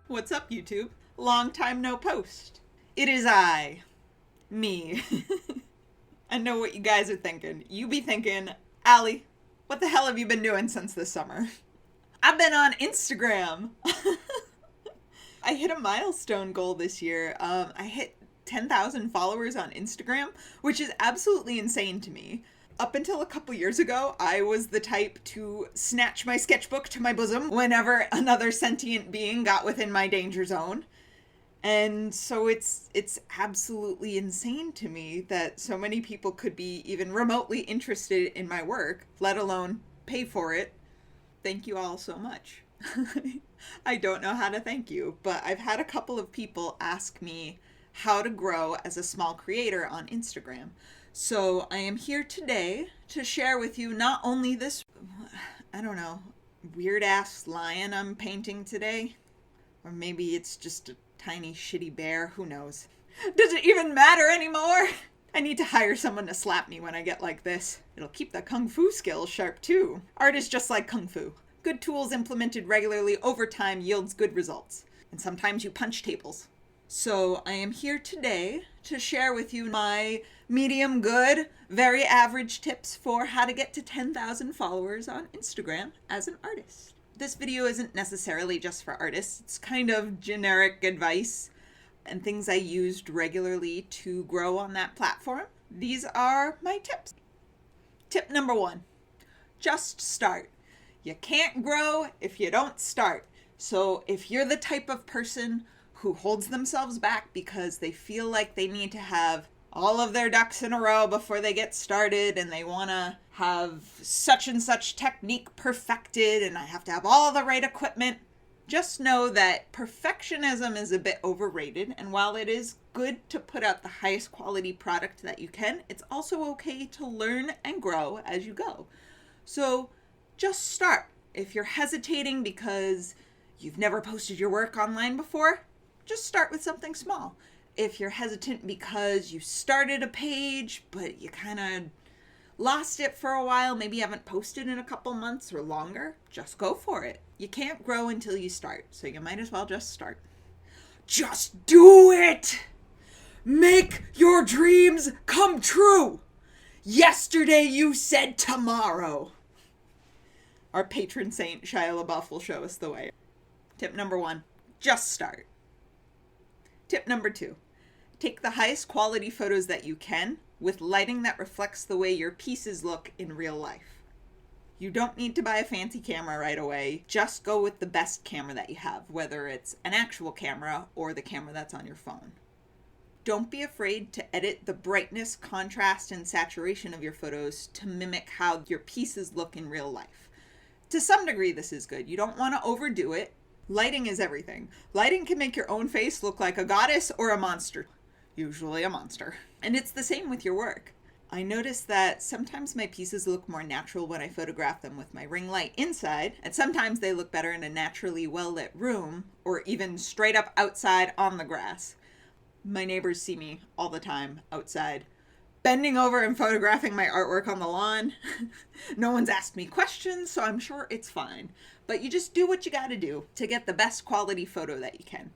What's up, YouTube? Long time no post. It is I. Me. I know what you guys are thinking. You be thinking, Allie, what the hell have you been doing since this summer? I've been on Instagram. I hit a milestone goal this year. I hit 10,000 followers on Instagram, which is absolutely insane to me. Up until a couple years ago, I was the type to snatch my sketchbook to my bosom whenever another sentient being got within my danger zone. And so it's absolutely insane to me that so many people could be even remotely interested in my work, let alone pay for it. Thank you all so much. I don't know how to thank you, but I've had a couple of people ask me how to grow as a small creator on Instagram. So I am here today to share with you not only this, weird-ass lion I'm painting today, or maybe it's just a tiny shitty bear, who knows. Does it even matter anymore? I need to hire someone to slap me when I get like this. It'll keep the kung fu skills sharp too. Art is just like kung fu. Good tools implemented regularly over time yields good results. And sometimes you punch tables. So I am here today to share with you my medium good, very average tips for how to get to 10,000 followers on Instagram as an artist. This video isn't necessarily just for artists. It's kind of generic advice and things I used regularly to grow on that platform. These are my tips. Tip number 1, just start. You can't grow if you don't start. So if you're the type of person who holds themselves back because they feel like they need to have all of their ducks in a row before they get started, and they want to have such and such technique perfected, and I have to have all the right equipment, just know that perfectionism is a bit overrated, and while it is good to put out the highest quality product that you can, it's also okay to learn and grow as you go. So just start. If you're hesitating because you've never posted your work online before, just start with something small. If you're hesitant because you started a page, but you kind of lost it for a while, maybe you haven't posted in a couple months or longer, just go for it. You can't grow until you start, so you might as well just start. Just do it! Make your dreams come true! Yesterday you said tomorrow. Our patron saint, Shia LaBeouf, will show us the way. Tip number 1, just start. Tip number 2, take the highest quality photos that you can with lighting that reflects the way your pieces look in real life. You don't need to buy a fancy camera right away. Just go with the best camera that you have, whether it's an actual camera or the camera that's on your phone. Don't be afraid to edit the brightness, contrast, and saturation of your photos to mimic how your pieces look in real life. To some degree, this is good. You don't want to overdo it. Lighting is everything. Lighting can make your own face look like a goddess or a monster. Usually a monster. And it's the same with your work. I notice that sometimes my pieces look more natural when I photograph them with my ring light inside, and sometimes they look better in a naturally well-lit room, or even straight up outside on the grass. My neighbors see me all the time outside, bending over and photographing my artwork on the lawn. No one's asked me questions, so I'm sure it's fine. But you just do what you gotta do to get the best quality photo that you can.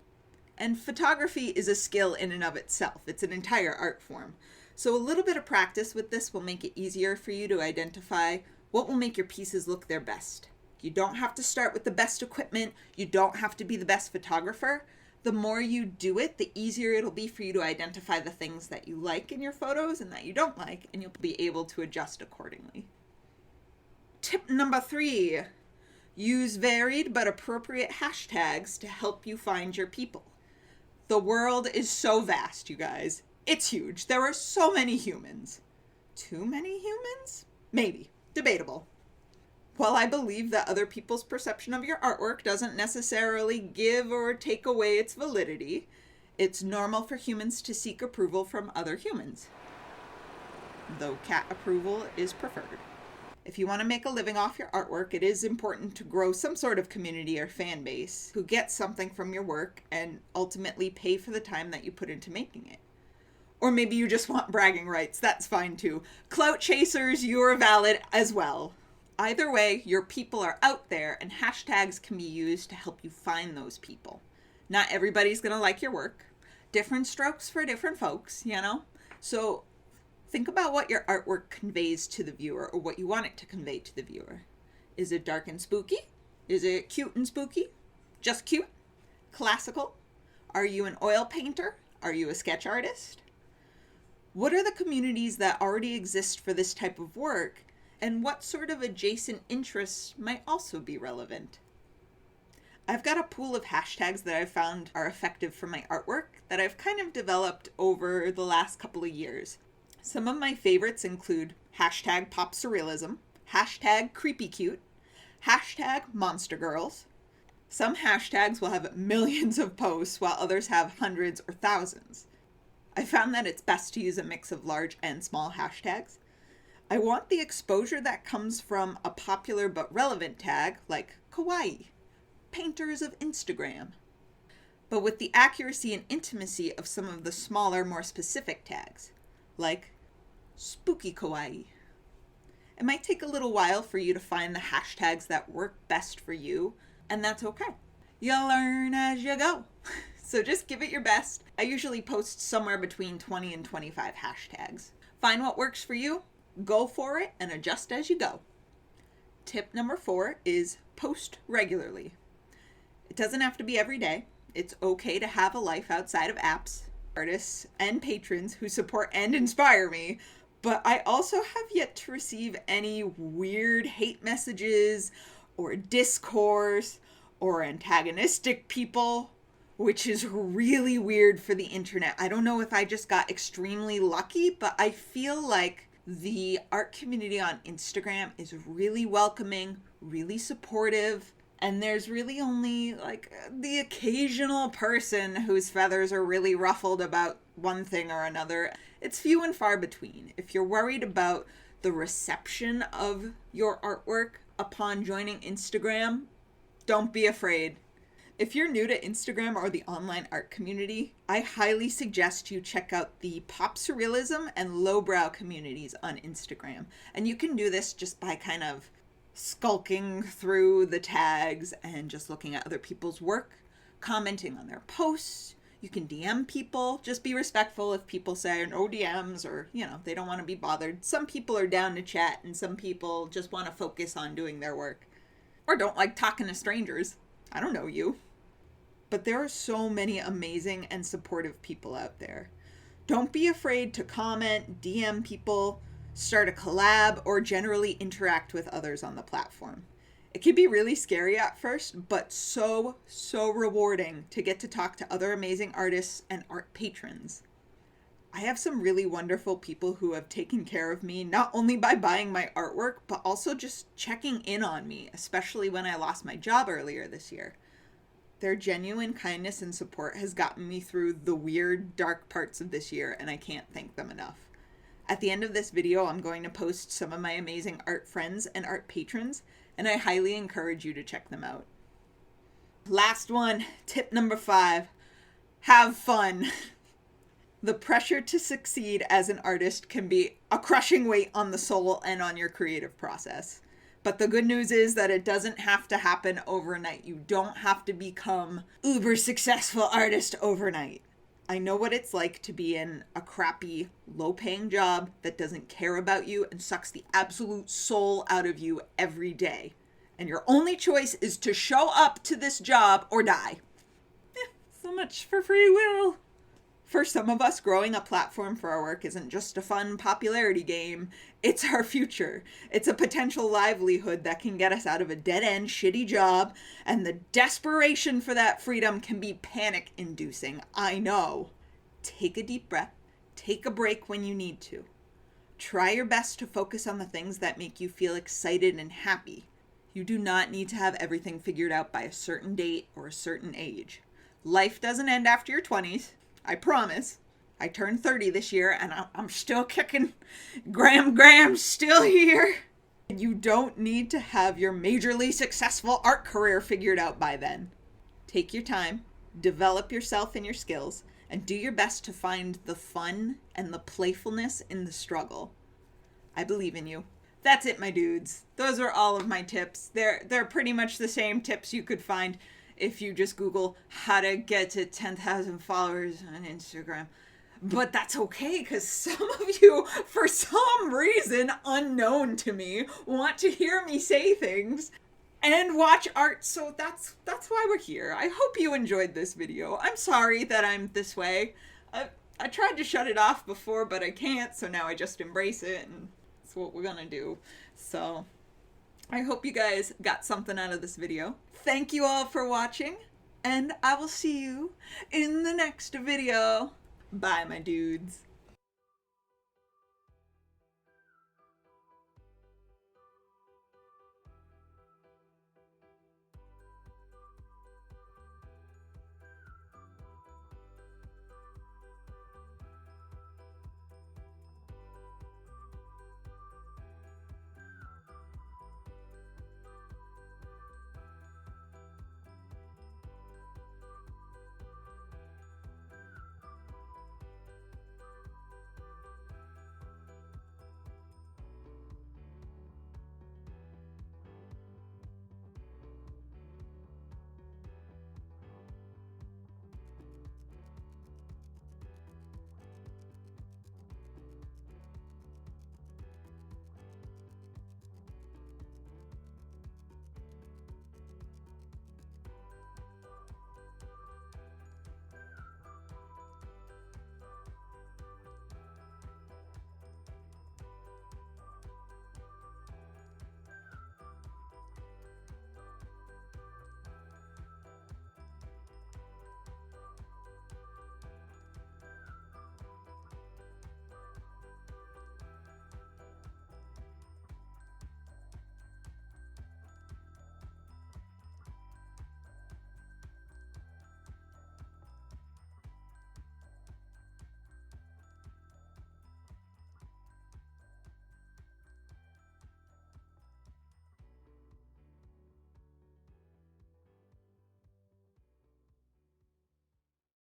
And photography is a skill in and of itself. It's an entire art form. So a little bit of practice with this will make it easier for you to identify what will make your pieces look their best. You don't have to start with the best equipment. You don't have to be the best photographer. The more you do it, the easier it'll be for you to identify the things that you like in your photos and that you don't like, and you'll be able to adjust accordingly. Tip number 3, use varied but appropriate hashtags to help you find your people. The world is so vast, you guys. It's huge. There are so many humans. Too many humans? Maybe. Debatable. While I believe that other people's perception of your artwork doesn't necessarily give or take away its validity, it's normal for humans to seek approval from other humans, though cat approval is preferred. If you want to make a living off your artwork, it is important to grow some sort of community or fan base who gets something from your work and ultimately pay for the time that you put into making it. Or maybe you just want bragging rights, that's fine too. Clout chasers, you're valid as well. Either way, your people are out there, and hashtags can be used to help you find those people. Not everybody's going to like your work. Different strokes for different folks, you know? So think about what your artwork conveys to the viewer, or what you want it to convey to the viewer. Is it dark and spooky? Is it cute and spooky? Just cute? Classical? Are you an oil painter? Are you a sketch artist? What are the communities that already exist for this type of work, and what sort of adjacent interests might also be relevant? I've got a pool of hashtags that I've found are effective for my artwork that I've kind of developed over the last couple of years. Some of my favorites include hashtag pop surrealism, hashtag creepy cute, hashtag monster girls. Some hashtags will have millions of posts while others have hundreds or thousands. I found that it's best to use a mix of large and small hashtags. I want the exposure that comes from a popular but relevant tag like kawaii, painters of Instagram, but with the accuracy and intimacy of some of the smaller, more specific tags, like spooky kawaii. It might take a little while for you to find the hashtags that work best for you, and that's okay. You'll learn as you go. So just give it your best. I usually post somewhere between 20 and 25 hashtags. Find what works for you, go for it, and adjust as you go. Tip number 4 is post regularly. It doesn't have to be every day. It's okay to have a life outside of apps, artists, and patrons who support and inspire me, but I also have yet to receive any weird hate messages or discourse or antagonistic people, which is really weird for the internet. I don't know if I just got extremely lucky, but I feel like the art community on Instagram is really welcoming, really supportive, and there's really only like the occasional person whose feathers are really ruffled about one thing or another. It's few and far between. If you're worried about the reception of your artwork upon joining Instagram, don't be afraid. If you're new to Instagram or the online art community, I highly suggest you check out the pop surrealism and lowbrow communities on Instagram. And you can do this just by kind of skulking through the tags and just looking at other people's work, commenting on their posts. You can DM people. Just be respectful if people say no DMs, or, you know, they don't want to be bothered. Some people are down to chat and some people just want to focus on doing their work. Or don't like talking to strangers. I don't know you. But there are so many amazing and supportive people out there. Don't be afraid to comment, DM people, start a collab, or generally interact with others on the platform. It can be really scary at first, but so rewarding to get to talk to other amazing artists and art patrons. I have some really wonderful people who have taken care of me, not only by buying my artwork, but also just checking in on me, especially when I lost my job earlier this year. Their genuine kindness and support has gotten me through the weird, dark parts of this year, and I can't thank them enough. At the end of this video, I'm going to post some of my amazing art friends and art patrons, and I highly encourage you to check them out. Last one, tip number 5, have fun. The pressure to succeed as an artist can be a crushing weight on the soul and on your creative process. But the good news is that it doesn't have to happen overnight. You don't have to become uber successful artist overnight. I know what it's like to be in a crappy, low-paying job that doesn't care about you and sucks the absolute soul out of you every day. And your only choice is to show up to this job or die. So much for free will. For some of us, growing a platform for our work isn't just a fun popularity game. It's our future. It's a potential livelihood that can get us out of a dead-end, shitty job, and the desperation for that freedom can be panic-inducing. I know. Take a deep breath. Take a break when you need to. Try your best to focus on the things that make you feel excited and happy. You do not need to have everything figured out by a certain date or a certain age. Life doesn't end after your 20s. I promise. I turned 30 this year and I'm still kicking. Graham's still here. You don't need to have your majorly successful art career figured out by then. Take your time, develop yourself and your skills, and do your best to find the fun and the playfulness in the struggle. I believe in you. That's it, my dudes. Those are all of my tips. They're pretty much the same tips you could find if you just Google how to get to 10,000 followers on Instagram. But that's okay, because some of you, for some reason unknown to me, want to hear me say things and watch art, so that's why we're here. I hope you enjoyed this video. I'm sorry that I'm this way. I tried to shut it off before, but I can't, so now I just embrace it, and that's what we're gonna do. So, I hope you guys got something out of this video. Thank you all for watching, and I will see you in the next video. Bye, my dudes.